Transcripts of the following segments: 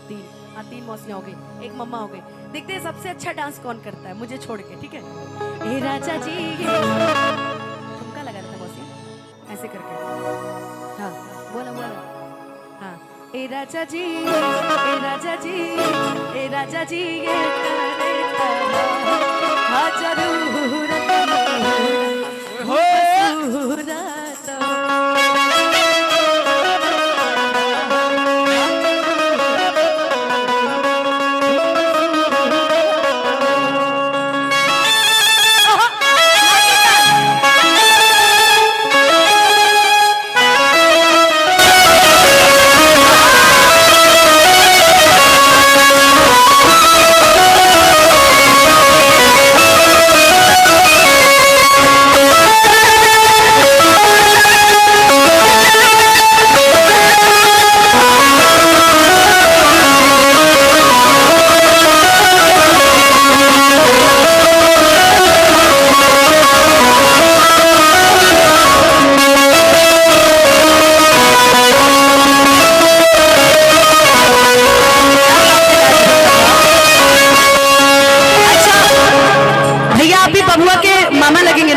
तीन, हाँ 3 मौसियाँ हो गई, एक मम्मा हो गई। देखते हैं सबसे अच्छा डांस कौन करता है मुझे छोड़ के, ठीक है? ए राजा जी ठुमका लगा था मौसी ऐसे करके। हाँ बोला बोला। हाँ ए राजा जी, ए राजा जी, ए राजा जी ये करे हाँ जरूरत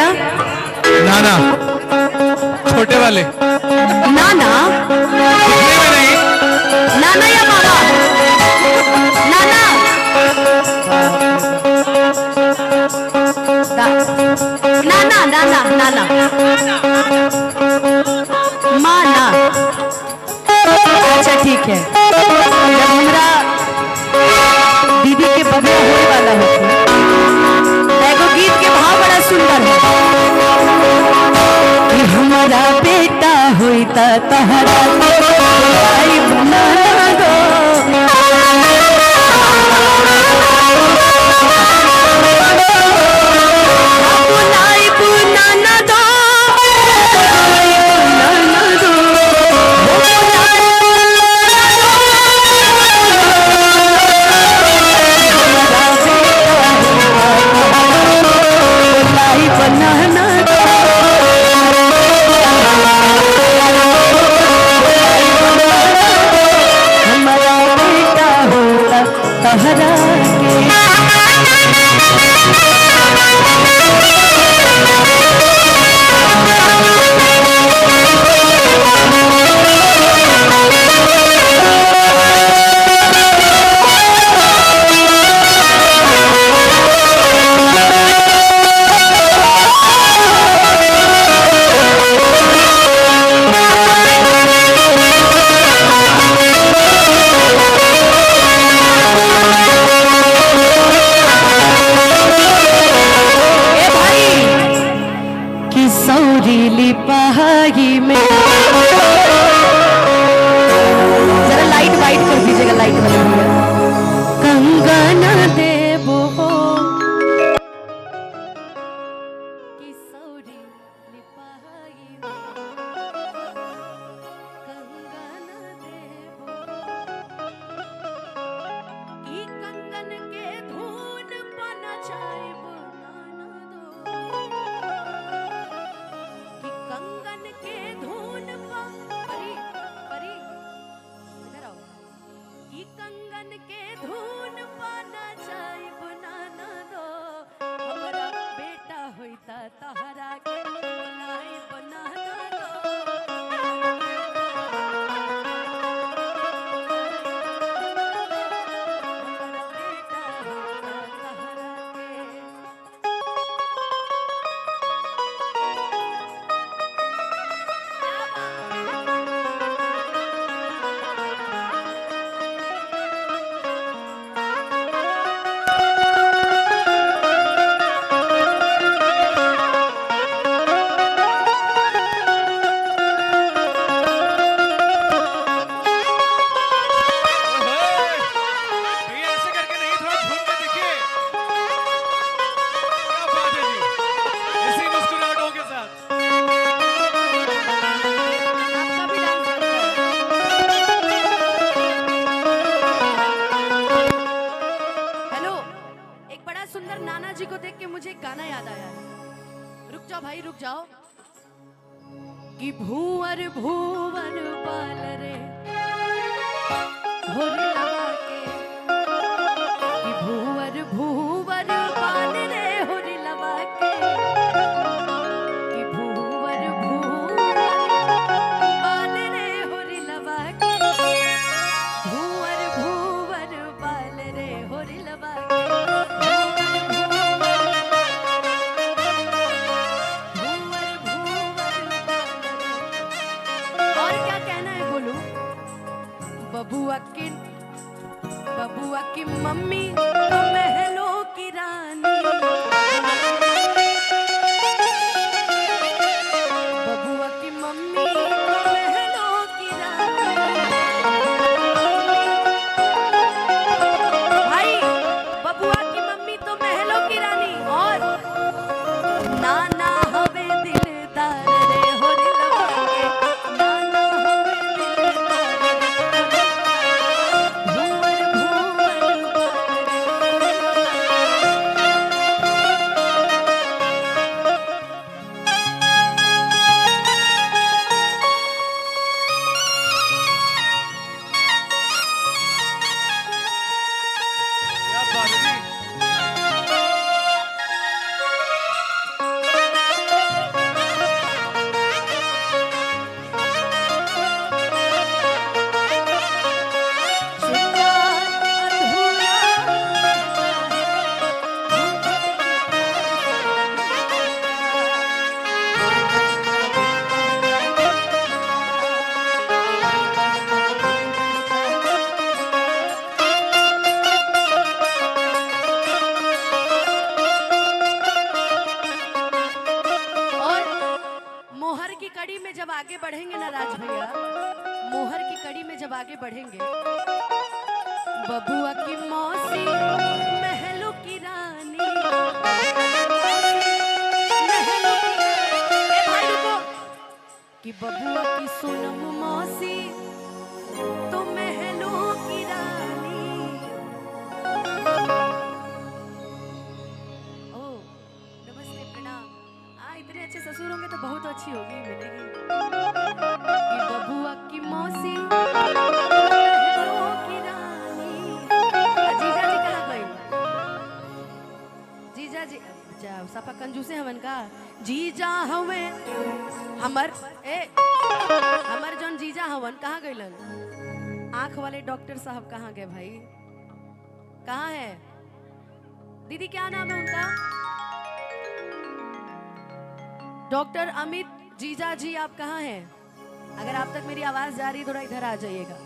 नाना छोटे वाले नाना दिखने में नहीं नाना या मामा नाना नाना नाना नाना माना। अच्छा ठीक है, जब हमरा दीदी के बबुआ होने वाला होते एगो गीत के भाव बड़ा सुंदर है कि हमारा बेटा होता तहरा आई बना दो बुनाई बुनाना दो बनाना हमारा बेटा होता तहरा सौरीली पहाड़ी में जरा लाइट वाइट कर दीजिएगा, लाइट वाला कंगन देबो कि सौरीली पहाड़ी में कंगन देबो कि कंगन के धून पन जाइबो कंगन के धून परी परी इधर आओ ई कंगन के धून पाना जाइब नाना दो हमरा बेटा होइता तहरा के बनाई बनाना दो हमरा बेटा होइता तहरा के। नाना जी को देख के मुझे एक गाना याद आया है, रुक जाओ भाई रुक जाओ। कि भूवर भूवर बाल रे भोर लगा आगे बढ़ेंगे ना राज भैया, मोहर की कड़ी में जब आगे बढ़ेंगे, बबुआ की मौसी महलों की रानी, महलों की ए भाई रुको, कि बबुआ की सोनम मौसी तो महलों की रानी। ओ नमस्ते प्रणाम। इतने अच्छे ससुर होंगे तो बहुत अच्छी होगी मिलेगी। कि बबुआ की मौसी महलों की रानी। जीजा जी कहाँ गए? जीजा जी जाओ सफा कंजूसे हवन का जीजा हवे हमर जौन जीजा हवन कहाँ गइलन? आंख वाले डॉक्टर साहब कहाँ गए भाई? कहाँ है दीदी? क्या नाम है उनका? डॉक्टर अमित जीजा जी आप कहाँ हैं? अगर आप तक मेरी आवाज जा रही थोड़ा इधर आ जाइएगा।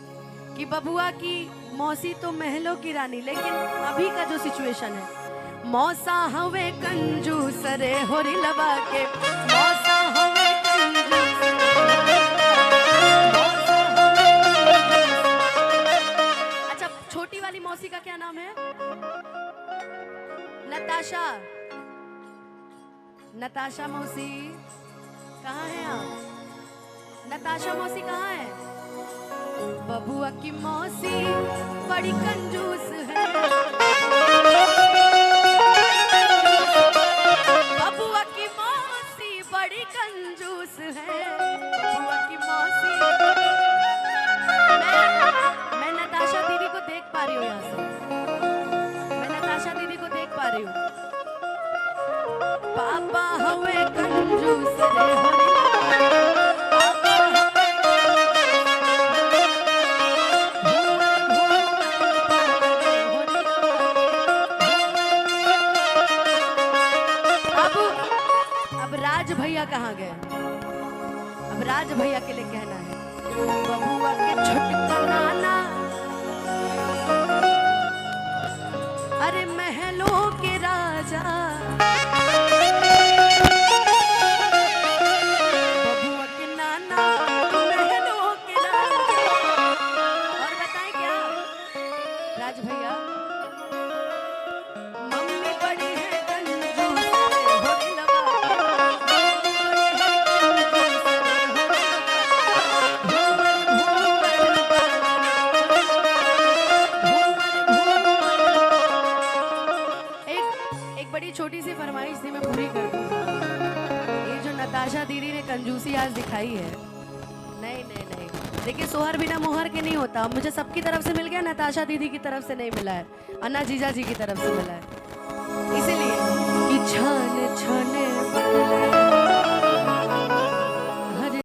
कि बबुआ की मौसी तो महलों की रानी, लेकिन अभी का जो सिचुएशन है, मौसा हवे कंजूस रे होरी लबा के, मौसा हवे कंजूस, मौसा हवे कंजूस। अच्छा छोटी वाली मौसी का क्या नाम है? नताशा। नताशा मौसी कहाँ है आप? नताशा मौसी कहाँ है? बबुआ की मौसी बड़ी कंजूस है, बबुआ की मौसी बड़ी कंजूस है, बबुआ की मौसी। मैं नताशा दीदी को देख पा रही हूँ यहाँ से, मैं नताशा दीदी को देख पा रही हूँ। पापा हवे कंजूस रे होरी, पापा हवे अब राज भैया कहाँ गए? अब राज भैया के लिए कहना है, बबुआ के छोटका नाना अरे महलों के राजा, बबुआ के नाना महलों के राजा। और बताएं क्या राज भैया? मम्मी बड़ी है कंजूस होरी लबा, एक बड़ी छोटी सी फरमाइश थी, मैं पूरी कर दूंगा। ये जो नताशा दीदी ने कंजूसी आज दिखाई है, नहीं नहीं नहीं, देखिए सोहर बिना मोहर के नहीं होता। मुझे सबकी तरफ से मिल गया, नताशा दीदी की तरफ से नहीं मिला है, अन्ना जीजा जी की तरफ से मिला है।